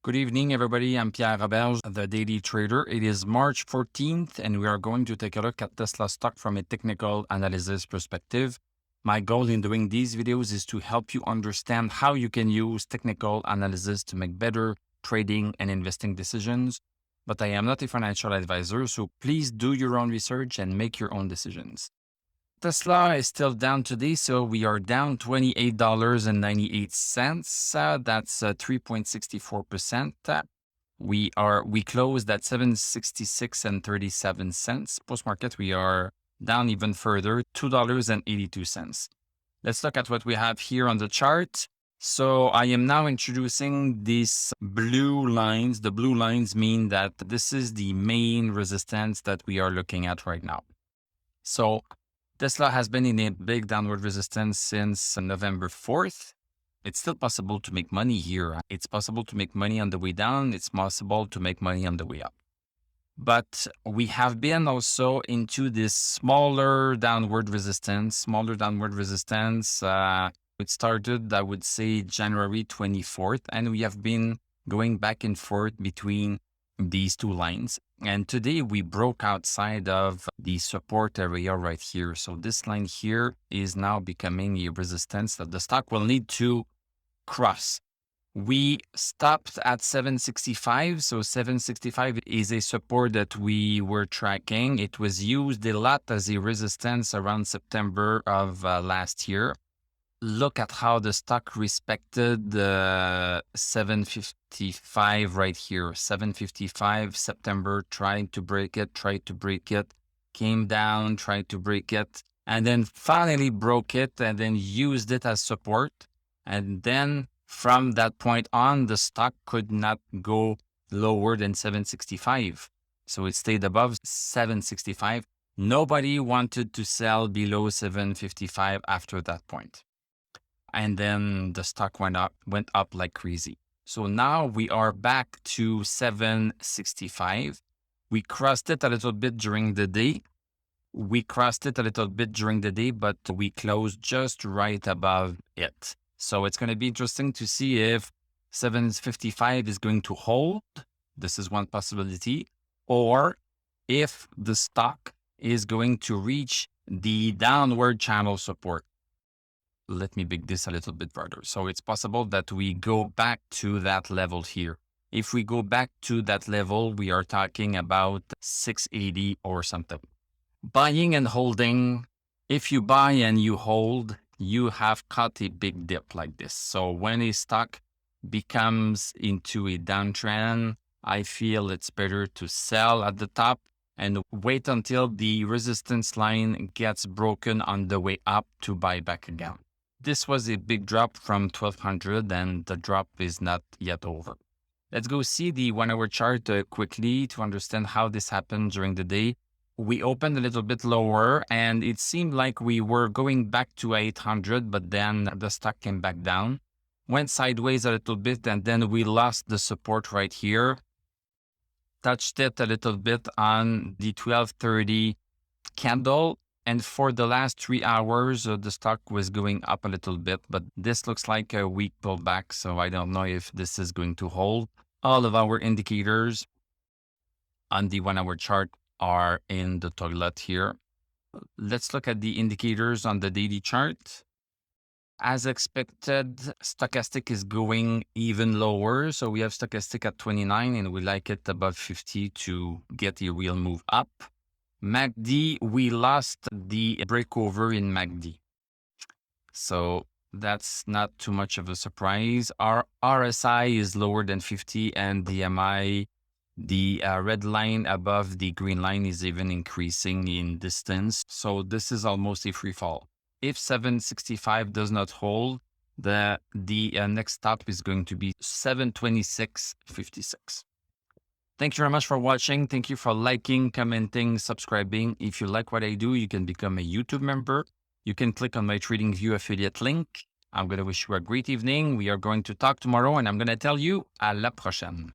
Good evening, everybody. I'm Pierre Roberge, the Daily Trader. It is March 14th, and we are going to take a look at Tesla stock from a technical analysis perspective. My goal in doing these videos is to help you understand how you can use technical analysis to make better trading and investing decisions. But I am not a financial advisor, so please do your own research and make your own decisions. Tesla is still down today, so we are down $28.98. That's 3.64%. We closed at $766.37. Post market, we are down even further, $2.82. Let's look at what we have here on the chart. So I am now introducing these blue lines. The blue lines mean that this is the main resistance that we are looking at right now. So Tesla has been in a big downward resistance since November 4th. It's still possible to make money here. It's possible to make money on the way down. It's possible to make money on the way up. But we have been also into this smaller downward resistance. It started, I would say, January 24th, and we have been going back and forth between these two lines. And today we broke outside of the support area right here. So this line here is now becoming a resistance that the stock will need to cross. We stopped at 765. So 765 is a support that we were tracking. It was used a lot as a resistance around September of last year. Look at how the stock respected the 755 right here. 755 September, tried to break it, came down, tried to break it, and then finally broke it and then used it as support. And then from that point on, the stock could not go lower than 765. So it stayed above 765. Nobody wanted to sell below 755 after that point. And then the stock went up like crazy. So now we are back to 765. We crossed it a little bit during the day. But we closed just right above it. So it's going to be interesting to see if 755 is going to hold. This is one possibility. Or if the stock is going to reach the downward channel support. Let me big this a little bit further. So it's possible that we go back to that level here. If we go back to that level, we are talking about 680 or something. Buying and holding. If you buy and you hold, you have caught a big dip like this. So when a stock becomes into a downtrend, I feel it's better to sell at the top and wait until the resistance line gets broken on the way up to buy back again. This was a big drop from 1200 and the drop is not yet over. Let's go see the 1 hour chart quickly to understand how this happened during the day. We opened a little bit lower and it seemed like we were going back to 800, but then the stock came back down, went sideways a little bit, and then we lost the support right here. Touched it a little bit on the 1230 candle. And for the last 3 hours, the stock was going up a little bit, but this looks like a weak pullback. So I don't know if this is going to hold. All of our indicators on the 1 hour chart are in the toilet here. Let's look at the indicators on the daily chart. As expected, stochastic is going even lower. So we have stochastic at 29 and we like it above 50 to get a real move up. MACD, we lost the breakover in MACD. So that's not too much of a surprise. Our RSI is lower than 50 and the MI, the red line above the green line is even increasing in distance. So this is almost a free fall. If 765 does not hold, the next stop is going to be 726.56. Thank you very much for watching. Thank you for liking, commenting, subscribing. If you like what I do, you can become a YouTube member. You can click on my TradingView affiliate link. I'm going to wish you a great evening. We are going to talk tomorrow and I'm going to tell you à la prochaine.